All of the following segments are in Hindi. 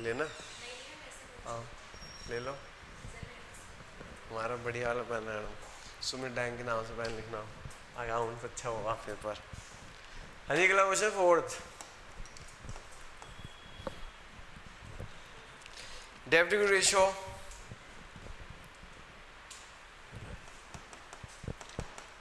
लेना? हाँ ले लो। हमारा बढ़िया वाला पेन है सुमित डैंग के नाम से पेन लिखना अकाउंट अच्छा होगा पेपर। हाँ जी अगला क्वेश्चन फोर्थ। डेब्ट equity ratio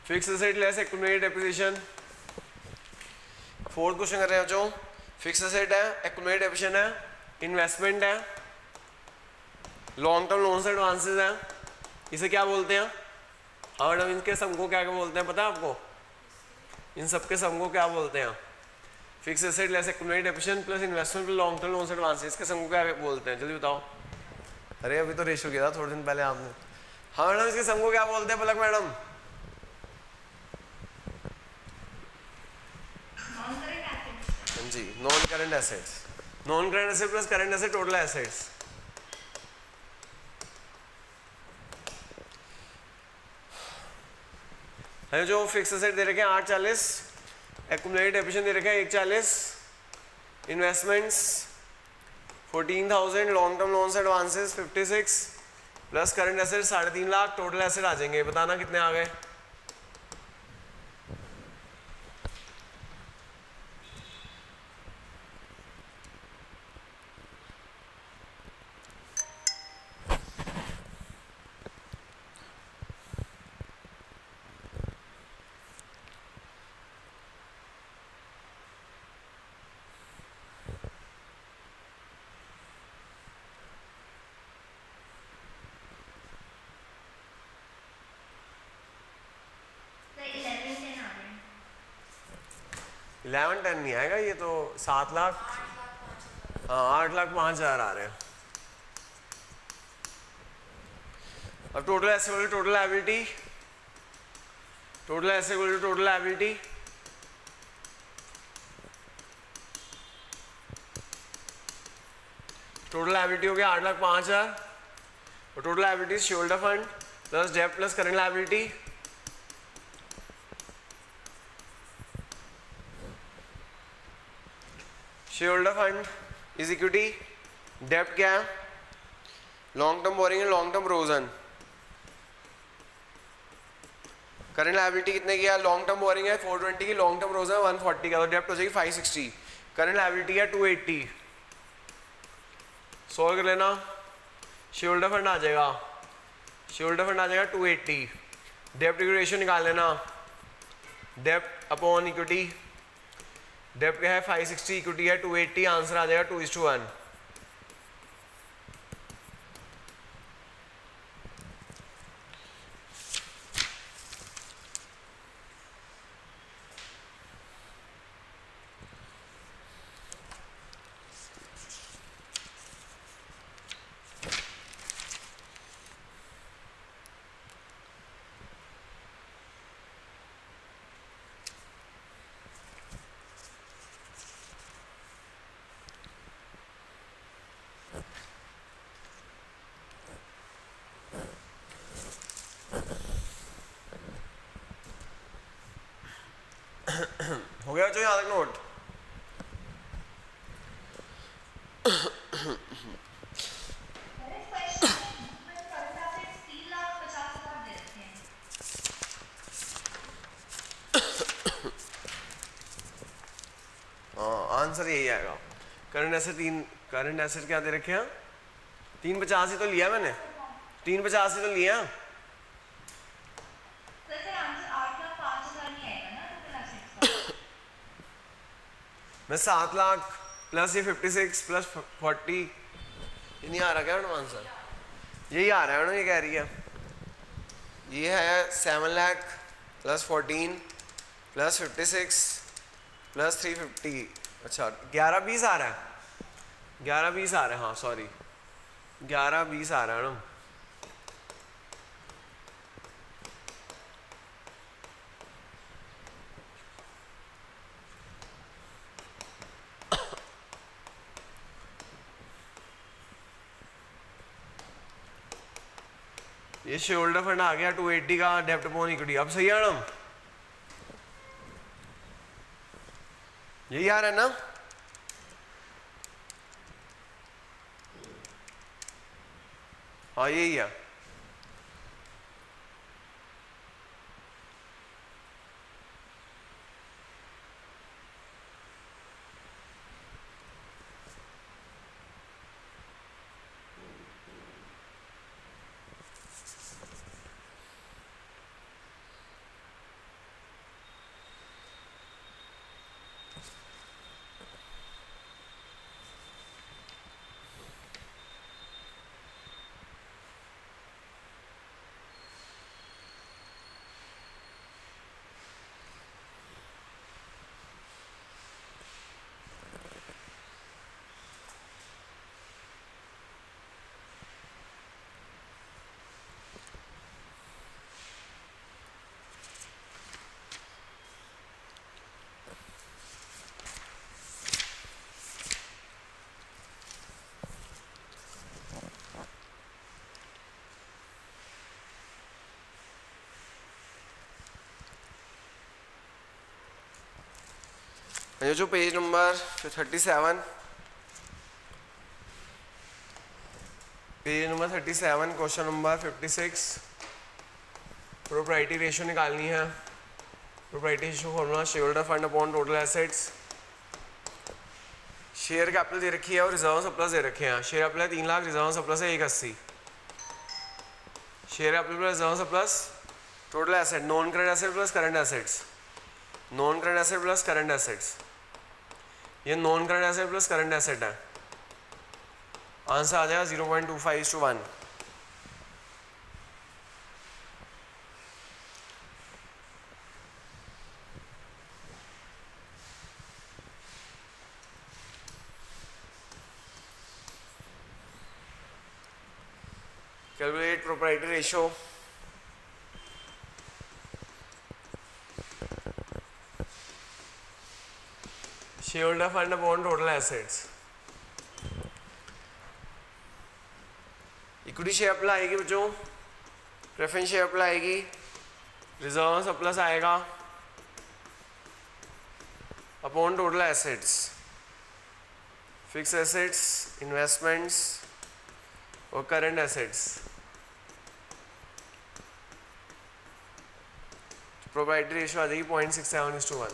fix asset less accumulated depreciation. Fourth question कर रहे हैं जो फिक्स एसेट है, एक्यूमुलेटेड डेप्रिसिएशन है, इन्वेस्टमेंट है, लॉन्ग टर्म लोन्स एडवांसेस हैं, इसे क्या बोलते हैं? और अब इनके सम को क्या बोलते हैं पता है आपको? इन सब के सम को क्या बोलते हैं? Fix asset less accumulated depreciation plus investment plus long term loans advances, इसके सम को क्या बोलते हैं? जल्दी बताओ। अरे अभी तो रेशियो किया था थोड़े दिन पहले आपने। हाँ मैडम इसके सम को क्या बोलते हैं पलक मैडम? जी non current assets. Non current asset plus current asset total assets. है जो फिक्स एसेट दे रखे हैं 840, एक्यूमुलेटेड डेप्रिसिएशन दे रखे हैं 140, investments 14,000, long term loans advances 56 plus current asset 3.5 lakh, total asset आ जाएंगे। बताना कितने आ गए? इलेवन 10 नहीं आएगा, ये तो 7 लाख, हाँ 8,05,000 आ रहे हैं। अब टोटल एसेट बोले टोटल लायबिलिटी, टोटल एसेट बोले टोटल लायबिलिटी, टोटल लायबिलिटी हो गया 8,05,000 और total liability share holder fund plus डेब्ट plus current liability. Share holder fund is equity, डेब्ट क्या है? लॉन्ग टर्म बोरिंग है, long term provision. Current liability कितने की है? लॉन्ग टर्म बोरिंग है 420 की, लॉन्ग टर्म प्रोविजन है 140 का, तो डेब्ट हो जाएगी 560, करंट लायबिलिटी है 280। सॉल्व कर लेना, शेयर होल्डर फंड आ जाएगा, शेयर होल्डर फंड आ जाएगा 280, डेब्ट इक्विटी रेशियो निकाल लेना, डेब्ट अपॉन इक्विटी, डेब्ट क्या है 560, इक्विटी है 280, आंसर आ जाएगा 2:1। हो गया जो यहाँ तक नोट? हाँ आंसर यही आएगा। करंट एसेट करंट एसेट क्या दे रखे हैं? 385 तो लिया मैंने, 385 तो लिया। मैं 7 लाख प्लस ये 56 प्लस 40, ये नहीं आ रहा क्या मैडम आंसर? यही आ रहा है मैडम, ये कह रही है। ये है 7 लाख प्लस 14 प्लस 56 प्लस 350, अच्छा 11-20 आ रहा है, 11-20 आ रहा है, हाँ सॉरी 11-20 आ रहा है मैडम। ये शेयर होल्डर फंड आ गया 280 का, डेब्ट अपॉन इक्विटी। अब सही है मैडम, यही आ रहा है ना? हाँ यही है। ये जो page number 37, page number 37 question number 56, proprietary ratio निकालनी है। Proprietary ratio formula share holder fund upon total assets. Share capital दे रखी है और रिजर्व सरप्लस दे रखे हैं। Share capital 3 lakh, reserve surplus है 180। Share capital plus reserve surplus, total asset, non current asset plus current assets, non current asset plus current assets. ये non current asset plus current asset है। आंसर आ जाएगा 0.25:1। Calculate proprietary ratio. Share holder fund upon total assets. Equity share capital आएगी बच्चों, प्रेफरेंस शेयर कैपिटल आएगी, रिजर्व सरप्लस आएगा upon total assets, fix assets, investments और करंट एसेट्स। प्रोप्राइटरी रेशियो आ जाएगी 0.67:1।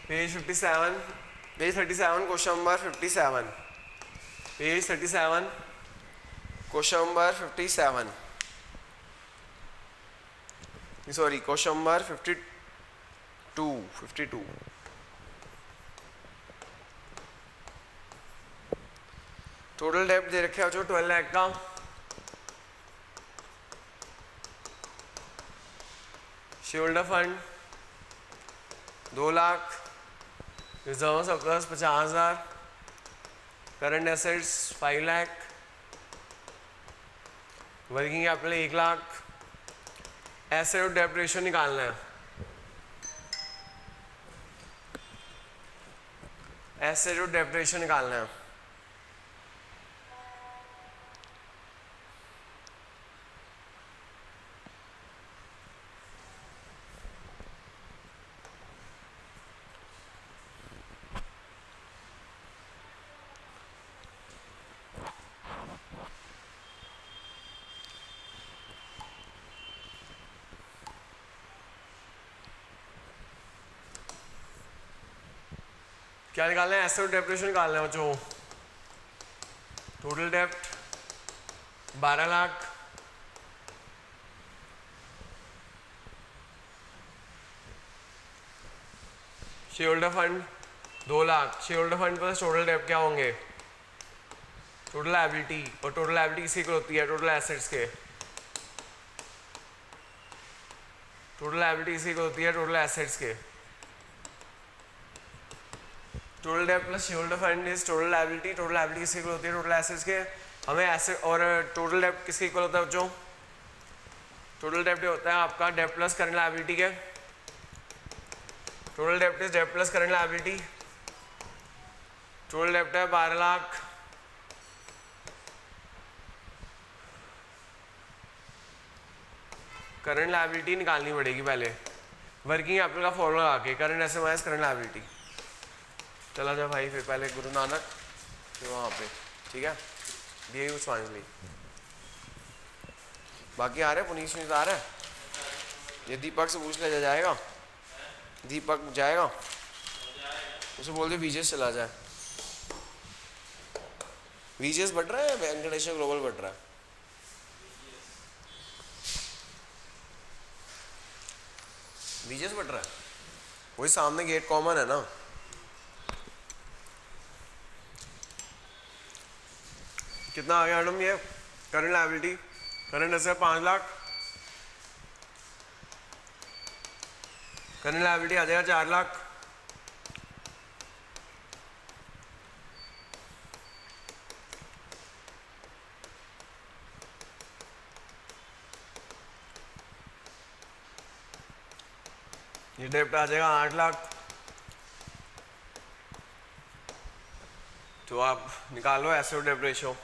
Page 57, page 37 question number 57, page 37 question number 57, sorry question number 52। Total डेब्ट दे रखे हो 12 लाख का। Share holder fund 2 lakh, reserve surplus 50,000, current assets 5 lakh, working capital 1 lakh. Asset और डेब्ट रेशियो निकालना है। एसेट और डेब्ट रेशियो निकालना है। क्या निकालना है? एसेट और डेब्ट रेशियो निकालना है बच्चों। टोटल डेब्ट 12 lakh, share holder fund 2 lakh. Share holder fund plus total डेब्ट क्या होंगे? टोटल लायबिलिटी, और टोटल लायबिलिटी किसकी इक्वल होती है? टोटल एसेट्स के। टोटल लायबिलिटी किसकी इक्वल होती है? टोटल एसेट्स के। टोटल डेब्ट plus share holder fund is total liability. Total liability किसकी इक्वल होती है? टोटल एसेट्स के। हमें एसेट और टोटल डेब्ट किसके इक्वल होता है बच्चों? टोटल डेब्ट होता है आपका डेब्ट प्लस करंट लायबिलिटी के। टोटल डेब्ट इज डेब्ट प्लस करंट लायबिलिटी। टोटल डेब्ट है 12 लाख, करंट लायबिलिटी निकालनी पड़ेगी पहले, वर्किंग कैपिटल का फॉर्मूला आके, current asset minus current liability. चला जा भाई, फिर पहले गुरु नानक, फिर वहाँ पे, ठीक है, दिए उस्मानी। बाकी आ रहे पुनीत आ रहा है, ये दीपक से पूछ लिया जाएगा, दीपक जाएगा, उसे बोल दे वीजेस चला जाए। वीजेस बढ़ रहा है, वेंकटेश्वर ग्लोबल बढ़ रहा है? वीजेस बढ़ रहा है, वही सामने गेट कॉमन है ना। कितना आ गया मैडम ये current liability? Current asset 5 lakh, current liability आ जाएगा 4 लाख, ये डेप्ट आ जाएगा 8 लाख। तो आप निकालो एसेट डेप्ट रेशियो।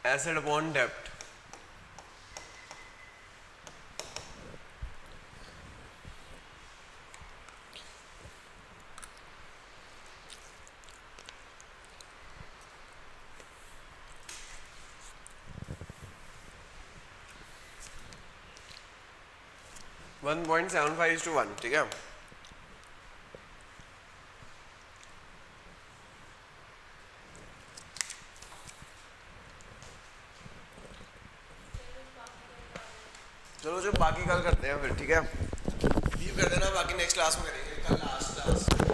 एसेट अपॉन डेप्ट, वन 1.75:1, ठीक है। चलो जो बाकी कल करते हैं फिर, ठीक है, लीव कर देना, बाकी नेक्स्ट क्लास में करेंगे, कल लास्ट क्लास।